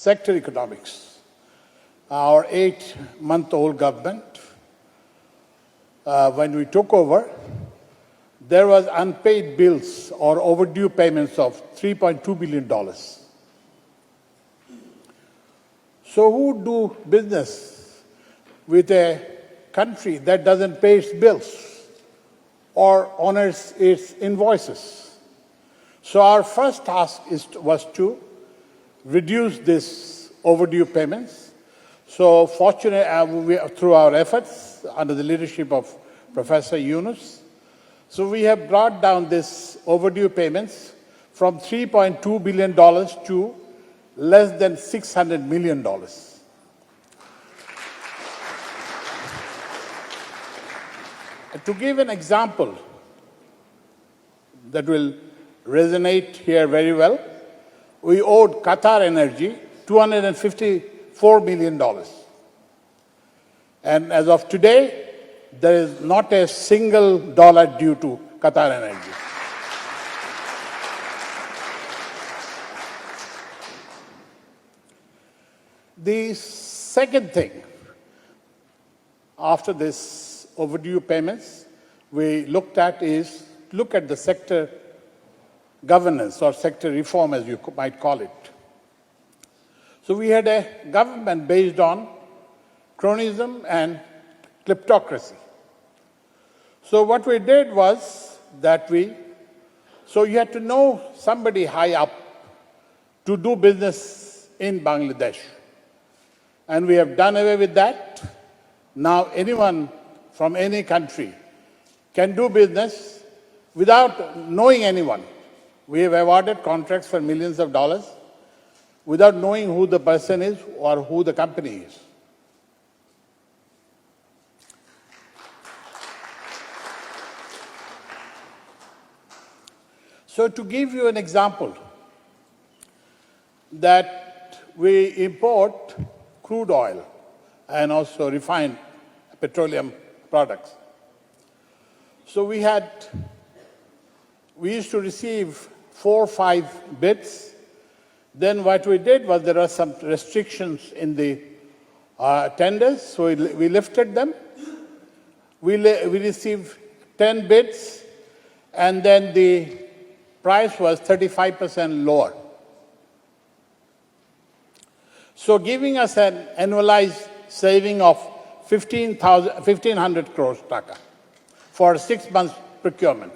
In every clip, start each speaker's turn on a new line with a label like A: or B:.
A: sector economics. Our 8-month-old government, when we took over, there was unpaid bills or overdue payments of $3.2 billion. So who would do business with a country that doesn't pay its bills or honors its invoices? So our first task was to reduce this overdue payments. So fortunately, through our efforts under the leadership of Professor Yunus, so we have brought down this overdue payments from $3.2 billion to less than $600 million. To give an example that will resonate here very well, we owed Qatar Energy $254 million. And as of today, there is not a single dollar due to Qatar Energy. The second thing, after this overdue payments, we looked at the sector governance or sector reform, as you might call it. So we had a government based on cronyism and kleptocracy. So what we did was that so you had to know somebody high up to do business in Bangladesh. And we have done away with that. Now anyone from any country can do business without knowing anyone. We have awarded contracts for millions of dollars without knowing who the person is or who the company is. So to give you an example, that we import crude oil and also refined petroleum products. So we used to receive 4 or 5 bids. Then what we did was there are some restrictions in the tenders, so we lifted them. We received 10 bids, and then the price was 35% lower. So giving us an annualized saving of 1,500 crores Dhaka for 6 months procurement.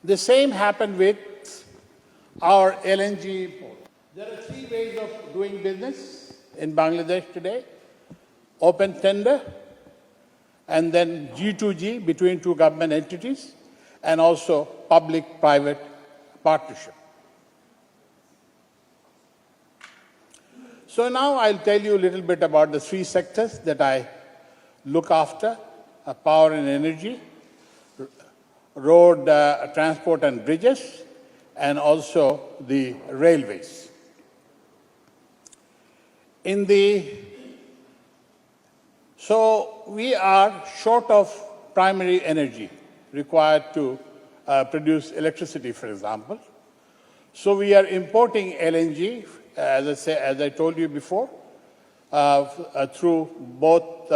A: The same happened with our LNG import. There are 3 ways of doing business in Bangladesh today: open tender, and then G2G between 2 government entities, and also public-private partnership. So now I'll tell you a little bit about the 3 sectors that I look after: power and energy, road transport and bridges, and also the railways. So we are short of primary energy required to produce electricity, for example. So we are importing LNG, as I told you before, through both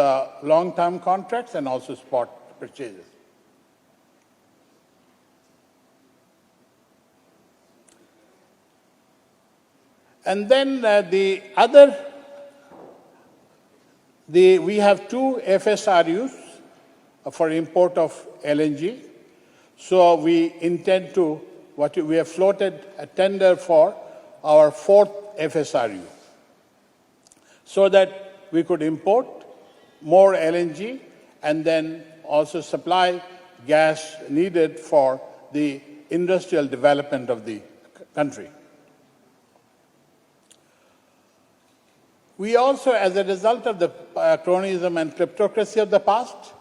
A: long-term contracts and also spot purchases. And then we have 2 FSRUs for import of LNG. So we intend to, we have floated a tender for our 4th FSRU, so that we could import more LNG and then also supply gas needed for the industrial development of the country. We also, as a result of the cronyism and kleptocracy of the past,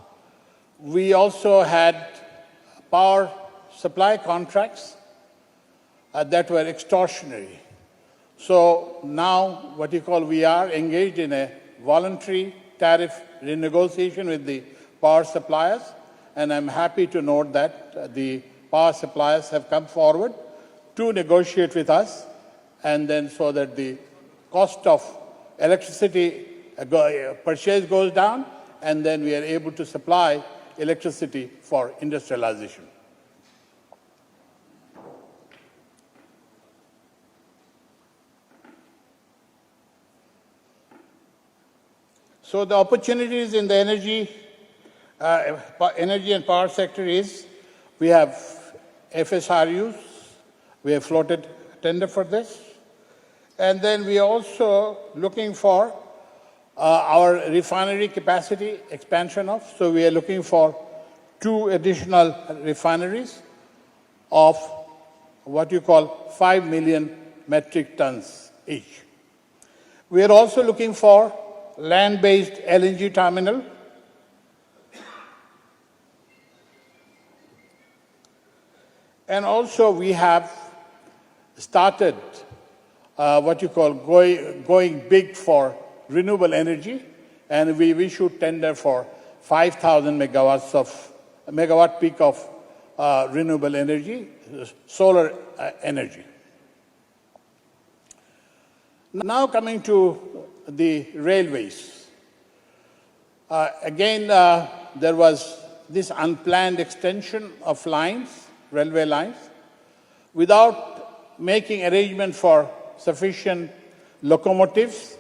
A: we also had power supply contracts that were extortionary. So now we are engaged in a voluntary tariff renegotiation with the power suppliers, and I'm happy to note that the power suppliers have come forward to negotiate with us, and then so that the cost of electricity purchase goes down, and then we are able to supply electricity for industrialization. So the opportunities in the energy and power sector is, we have FSRUs, we have floated tender for this, and then we are also looking for our refinery capacity expansion of, so we are looking for 2 additional refineries of what you call 5 million metric tons each. We are also looking for land-based LNG terminal, and also we have started what you call going big for renewable energy, and we should tender for 5,000 megawatt peak of renewable energy, solar energy. Now coming to the railways. Again, there was this unplanned extension of lines, railway lines, without making arrangement for sufficient locomotives